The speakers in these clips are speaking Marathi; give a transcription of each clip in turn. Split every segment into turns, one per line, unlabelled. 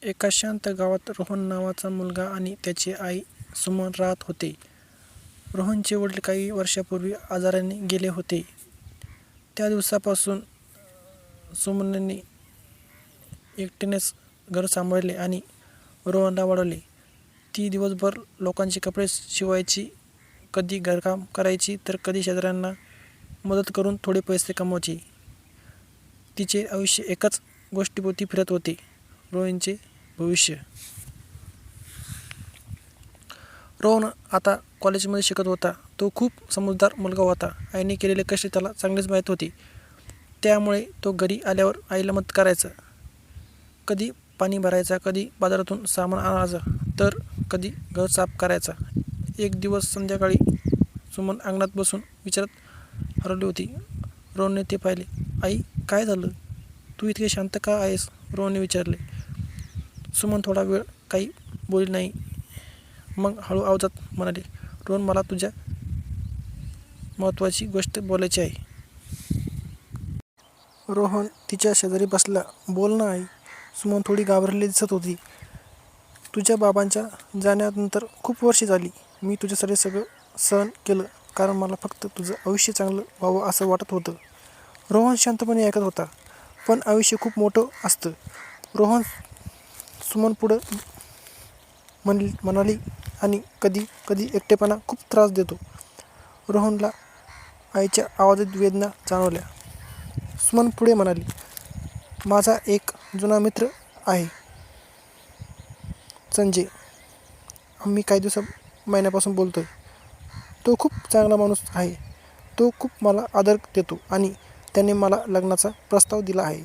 एका शांत गावात रोहन नावाचा मुलगा आणि त्याची आई सुमन राहत होते. रोहनचे वडील काही वर्षापूर्वी आजाराने गेले होते. त्या दिवसापासून सुमनने एकटीनेच घर सांभाळले आणि रोहनला वाढवले. ती दिवसभर लोकांचे कपडे शिवायची, कधी घरकाम करायची तर कधी शेजाऱ्यांना मदत करून थोडे पैसे कमवायची. तिचे आयुष्य एकाच गोष्टीभोवती फिरत होते, रोहनचे भविष्य. रोहन आता कॉलेजमध्ये शिकत होता. तो खूप समजदार मुलगा होता. आईने केलेले कष्ट त्याला चांगलेच माहीत होते. त्यामुळे तो घरी आल्यावर आईला मदत करायचा. कधी पाणी भरायचा, कधी बाजारातून सामान आणायचा, तर कधी घर साफ करायचा. एक दिवस संध्याकाळी सुमन अंगणात बसून विचारात हरवली होती. रोहनने ते पाहिले. "आई, काय झालं? तू इतके शांत का आहेस?" रोहनने विचारले. सुमन थोडा वेळ काही बोलली नाही. मग हळू आवाजात म्हणाली, "रोहन, मला तुझ्या महत्त्वाची गोष्ट बोलायची आहे." रोहन तिच्या शेजारी बसला. "बोल ना आई." सुमन थोडी घाबरलेली दिसत होती. "तुझ्या बाबांच्या जाण्यानंतर खूप वर्षे झाली. मी तुझ्यासाठी सगळं सहन केलं, कारण मला फक्त तुझं आयुष्य चांगलं व्हावं असं वाटत होतं." रोहन शांतपणे ऐकत होता. पण आयुष्य खूप मोठं असतं. रोहन सुमनपुढं म्हणाली, "आणि कधी कधी एकटेपणा खूप त्रास देतो." रोहनला आईच्या आवाजात वेदना जाणवल्या. सुमन पुढे म्हणाली, "माझा एक जुना मित्र आहे, संजय. आम्ही काही महिन्यापासून बोलतोय. तो खूप चांगला माणूस आहे. तो खूप मला आदर देतो आणि त्याने मला लग्नाचा प्रस्ताव दिला आहे."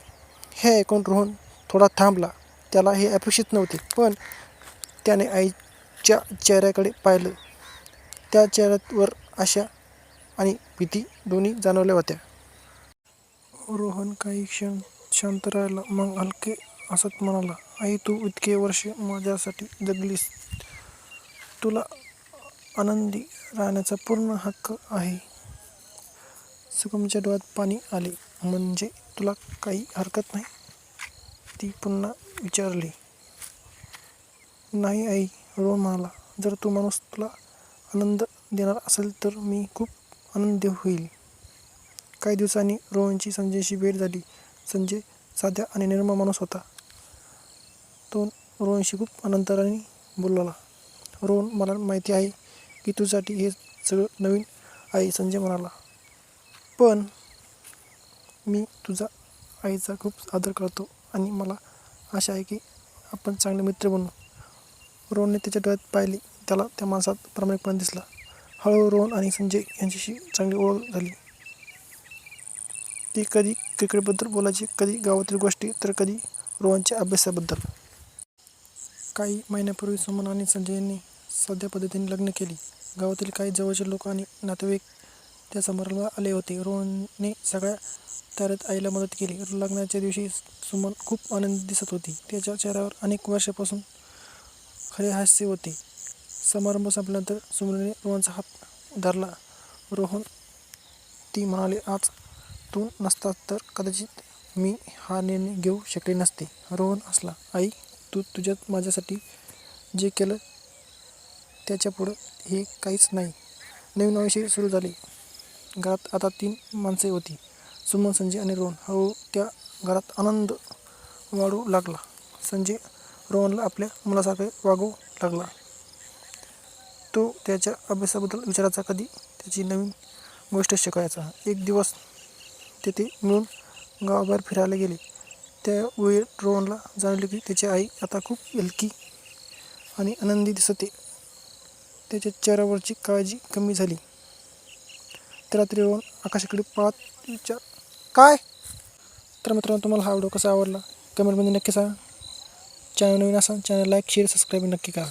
हे ऐकून रोहन थोडा थांबला. त्याला हे अपेक्षित नव्हते, पण त्याने आईच्या चेहऱ्याकडे पाहिलं. त्या चेहऱ्यावर आशा आणि भीती दोन्ही जाणवल्या होत्या. रोहन काही क्षण शांत राहिला. मग हलके हसत म्हणाला, "आई, तू इतके वर्ष माझ्यासाठी जगलीस. तुला आनंदी राहण्याचा पूर्ण हक्क आहे." सुमनच्या डोळ्यात पाणी आले. "म्हणजे तुला काही हरकत नाही?" ती पुन्हा विचारली. "नाही आई," रोहन म्हणाला. "जर तो माणूस तुला आनंद देणार असेल तर मी खूप आनंदी होईल." काही दिवसांनी रोहनची संजयशी भेट झाली. संजय साधा आणि निर्मळ माणूस होता. तो रोहनशी खूप आनंदाने बोलला. "रोहन, मला माहिती आहे की तुझ्यासाठी हे सगळं नवीन आहे," संजय म्हणाला. "पण मी तुझ्या आईचा खूप आदर करतो आणि मला आशा आहे की आपण चांगले मित्र बनू." रोहनने त्याच्या डोळ्यात पाहिले. त्याला त्या माणसात प्रामाणिकपणा दिसला. हळूहळू रोहन आणि संजय यांच्याशी चांगली ओळख झाली. ते कधी क्रिकेटबद्दल बोलायचे, कधी गावातील गोष्टी, तर कधी रोहनच्या अभ्यासाबद्दल. काही महिन्यापूर्वी सुमन आणि संजयने साध्या पद्धतीने लग्न केले. गावातील काही जवळचे लोक आणि नातेवाईक त्या समारंभाला आले होते. रोहनने सगळ्या तयारीत आईला मदत केली. लग्नाच्या दिवशी सुमन खूप आनंदी दिसत होती. त्याच्या चेहऱ्यावर अनेक वर्षांपासून खरे हास्य होते. समारंभ संपल्यानंतर सुमनने रोहनचा हात धरला. "रोहन," ती म्हणाली, "आज तू नसतास तर कदाचित मी हा निर्णय घेऊ शकले नसते." रोहन हसला. "आई, तू माझ्यासाठी जे केलं त्याच्यापुढं हे काहीच नाही." नवीन आयुष्य सुरू झाले. घरात आता 3 माणसे होती, सुमन, संजय आणि रोहन. हळूहळू त्या घरात आनंद वाढू लागला. संजय रोहनला आपल्या मुलासारखे वागवू लागला. तो त्याच्या अभ्यासाबद्दल विचारायचा, कधी त्याची नवीन गोष्ट शिकायचा. एक दिवस ते मिळून गावाबाहेर फिरायला गेले. त्यावेळी रोहनला जाणवले की त्याची आई आता खूप हलकी आणि आनंदी दिसते. त्याच्या चेहऱ्यावरची काळजी कमी झाली. त्या रात्री रोहन आकाशाकडे पाहत "काय?" तर मित्रांनो, तुम्हाला हा व्हिडिओ कसा आवडला कमेंटमध्ये नक्की सांगा. चॅनल नवीन असाल चॅनल लाईक, शेअर, सबस्क्राईब नक्की करा.